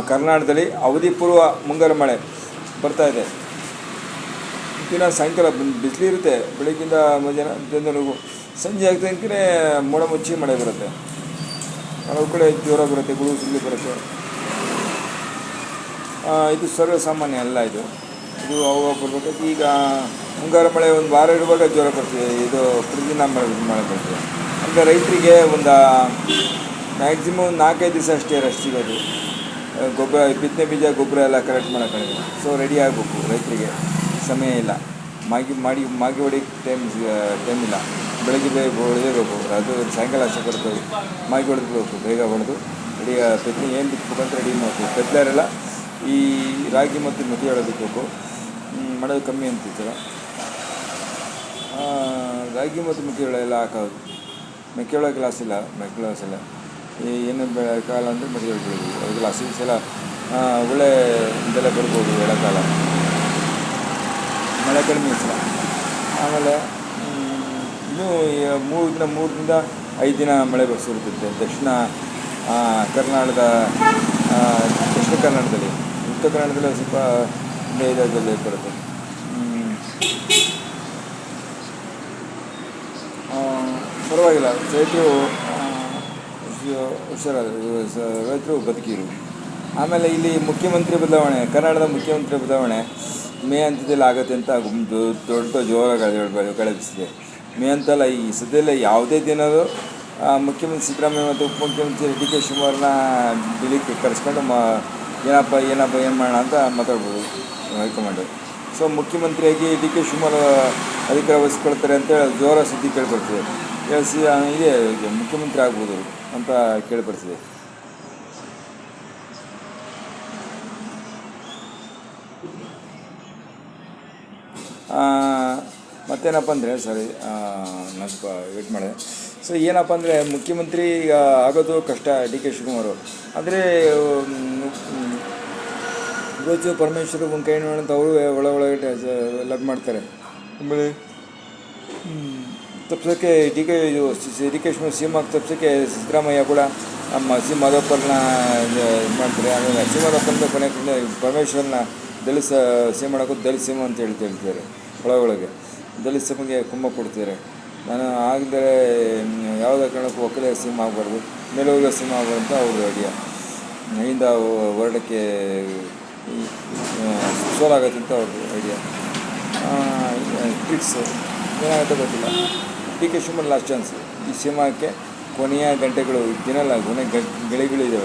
ಕರ್ನಾಟಕದಲ್ಲಿ ಅವಧಿ ಪೂರ್ವ ಮುಂಗಾರು ಮಳೆ ಬರ್ತಾಯಿದೆ. ದಿನ ಸಾಯಂಕಾಲ ಬಿಸಿಲಿರುತ್ತೆ, ಬೆಳಗ್ಗಿಂದ ಮಧ್ಯಾಹ್ನವರೆಗೂ. ಸಂಜೆ ಆಗ್ತಂಕೇ ಮೋಡ ಮುಚ್ಚಿ ಮಳೆ ಬರುತ್ತೆ. ಕೆಲವು ಕಡೆ ಜೋರ ಬರುತ್ತೆ, ಗುಡುಗು ಸಿಡ್ಲು ಬರುತ್ತೆ. ಇದು ಸರ್ವೇ ಸಾಮಾನ್ಯ ಅಲ್ಲ. ಇದು ಅವಾಗ ಬರ್ಬೇಕು. ಈಗ ಮುಂಗಾರು ಮಳೆ ಒಂದು ವಾರ ಇರುವಾಗ ಜ್ವರ ಬರ್ತಿದೆ, ಇದು ಪ್ರತಿದಿನ ಮಳೆ ಬರ್ತದೆ. ಅಂದರೆ ರೈತರಿಗೆ ಒಂದು ಮ್ಯಾಕ್ಸಿಮಮ್ ಒಂದು 4-5 ದಿವಸ ಅಷ್ಟೇ ರೆಸ್ಟ್ ಸಿಗೋದು. ಗೊಬ್ಬರ, ಬಿತ್ತನೆ ಬೀಜ, ಗೊಬ್ಬರ ಎಲ್ಲ ಕರೆಕ್ಟ್ ಮಾಡೋಕ್ಕಾಗಲ್ಲ. ಸೊ ರೆಡಿ ಆಗಬೇಕು. ರೈತರಿಗೆ ಸಮಯ ಇಲ್ಲ, ಮಾಗಿ ಹೊಡಿ ಟೈಮ್ ಇಲ್ಲ. ಬೆಳಗ್ಗೆ ಬೇಗ ಹೊಡೆಯಬೇಕು, ಅದು ಸಾಯಂಕಾಲ ಅಷ್ಟೇ ಬರ್ತದೆ. ಮಾಗಿ ಹೊಡೆದ್ಬೇಕು, ಬೇಗ ಹೊಡೆದು ರೆಡಿ ಬಿತ್ತನೆ ಏನು ಬಿತ್ತಬೇಕು ಅಂತ ರೆಡಿ ಮಾಡಬೇಕು. ಪೆದ್ಲಾರೆಲ್ಲ ಈ ರಾಗಿ ಮತ್ತು ಮೆಕ್ಕೆಜೋಳ ಬಿತ್ತಬೇಕು. ಮಾಡೋದು ಕಮ್ಮಿ ಅಂತಿರ್ತಾರೆ. ರಾಗಿ ಮತ್ತು ಮೆಕ್ಕೆಜೋಳ ಎಲ್ಲ ಹಾಕೋದು. ಮೆಕ್ಕೆಜೋಳ ಗ್ಲಾಸ್ ಇಲ್ಲ, ಏನು ಕಾಲ ಅಂದರೆ ಮೆಕ್ಕೆಜೋಳ ಬೆಳಿಬೋದು. ಅದು ಗ್ಲಾಸ್ ಈ ಸಲ ಒಳ್ಳೆ ಇದೆಲ್ಲ ಬರ್ಬೋದು. ಎಳೆಕಾಲ ಮಳೆ ಕಡಿಮೆ ಈ ಸಲ. ಆಮೇಲೆ ಇನ್ನೂ 3 ದಿನ 5 ದಿನ ಮಳೆ ಸುರಿಯುತ್ತೆ ದಕ್ಷಿಣ ಕರ್ನಾಟಕದಲ್ಲಿ. ಉತ್ತರ ಕರ್ನಾಟಕದಲ್ಲಿ ಸ್ವಲ್ಪ ಇದಾದಲ್ಲಿ ಬರುತ್ತೆ. ಪರವಾಗಿಲ್ಲ, ರೈತರು ರೈತರು ಬದುಕಿರು. ಆಮೇಲೆ ಇಲ್ಲಿ ಮುಖ್ಯಮಂತ್ರಿ ಬದಲಾವಣೆ, ಕರ್ನಾಟಕದ ಮುಖ್ಯಮಂತ್ರಿ ಬದಲಾವಣೆ ಮೇ ಹಂತದಲ್ಲಿ ಆಗುತ್ತೆ ಅಂತ ದೊಡ್ಡ ಜೋರಾಗಿ ಗಳಿಸಿದೆ. ಮೇ ಅಂತಲ್ಲ, ಈ ಸದ್ಯದಲ್ಲೇ ಯಾವುದೇ ದಿನವೂ ಮುಖ್ಯಮಂತ್ರಿ ಸಿದ್ದರಾಮಯ್ಯ ಮತ್ತು ಉಪಮುಖ್ಯಮಂತ್ರಿ ಡಿ ಕೆ ಶಿವಕುಮಾರ್ನ ಬಿಲಿಕ್ಕೆ ಕರೆಸ್ಕೊಂಡು ಏನಪ್ಪ ಏನು ಮಾಡೋಣ ಅಂತ ಮಾತಾಡ್ಬೋದು ಹೈಕಮಾಂಡು. ಸೊ ಮುಖ್ಯಮಂತ್ರಿಯಾಗಿ ಡಿ ಕೆ ಶಿವಕುಮಾರ್ ಅಧಿಕಾರ ವಹಿಸ್ಕೊಳ್ತಾರೆ ಅಂತೇಳಿ ಜೋರ ಸುದ್ದಿ ಕೇಳಿಬರ್ತಿದೆ. ಇದೆ ಮುಖ್ಯಮಂತ್ರಿ ಆಗ್ಬೋದು ಅಂತ ಕೇಳಿಬರ್ತಿದೆ. ಮತ್ತೇನಪ್ಪ ಅಂದರೆ ನಾನು ಸ್ವಲ್ಪ ವೇಟ್ ಮಾಡಿದೆ. ಸೊ ಏನಪ್ಪ ಅಂದರೆ ಮುಖ್ಯಮಂತ್ರಿ ಈಗ ಆಗೋದು ಕಷ್ಟ ಡಿ ಕೆ ಶಿವಕುಮಾರು. ಆದರೆ ರೋಜು ಪರಮೇಶ್ವರ್ ಕೈಯನ್ನು ಅಂತ ಅವರು ಒಳಗಡೆ ಎಲ್ಲ ಮಾಡ್ತಾರೆ. ಆಮೇಲೆ ತಪ್ಸೋಕ್ಕೆ D K Shivakumar C M ಆಗಿ ತಪ್ಸೋಕ್ಕೆ ಸಿದ್ದರಾಮಯ್ಯ ಕೂಡ ನಮ್ಮ ಸಿ ಮಾಧವಪ್ಪರನ್ನ ಇದು ಮಾಡ್ತಾರೆ. ಆಮೇಲೆ ಸಿ ಮಾಧವಪ್ಪನ ಕೊನೆಗೆ ಪರಮೇಶ್ವರನ್ನ ದಲಿತ ಸಿ ಎಂ ಮಾಡೋಕ್ಕೂ ದಲಿತ ಸಿ ಎಂ ಅಂತ ಹೇಳ್ತಾರೆ. ಒಳಗೆ ದಲಿತ ಸಿಮ್ಗೆ ಕುಂಭ ಕೊಡ್ತಿದ್ದಾರೆ. ನಾನು ಆಗಿದ್ದರೆ ಯಾವುದೇ ಕಾರಣಕ್ಕೂ ಒಕ್ಕಲಿಗ ಸಿ ಎಂ ಆಗಬಾರ್ದು, ಮೇಲುವರ್ಗ ಸಿ ಎಂ ಆಗಬಾರ್ದು ಅಂತ ಅವ್ರ ಐಡಿಯಾ. ಅಲ್ಲಿಂದ ಹೊರಡಕ್ಕೆ ಸೋಲಾಗತ್ತೆ ಅಂತ ಅವ್ರದ್ದು ಐಡಿಯಾ. ಟ್ರಿಕ್ಸ್ ಏನಾಗುತ್ತೆ ಗೊತ್ತಿಲ್ಲ. D K Shivakumar last chance. ಈ ಸಿನಿಮಾಕ್ಕೆ ಕೊನೆಯ ಗಂಟೆಗಳು ಗಳಿಗಳಿದ್ದಾವೆ.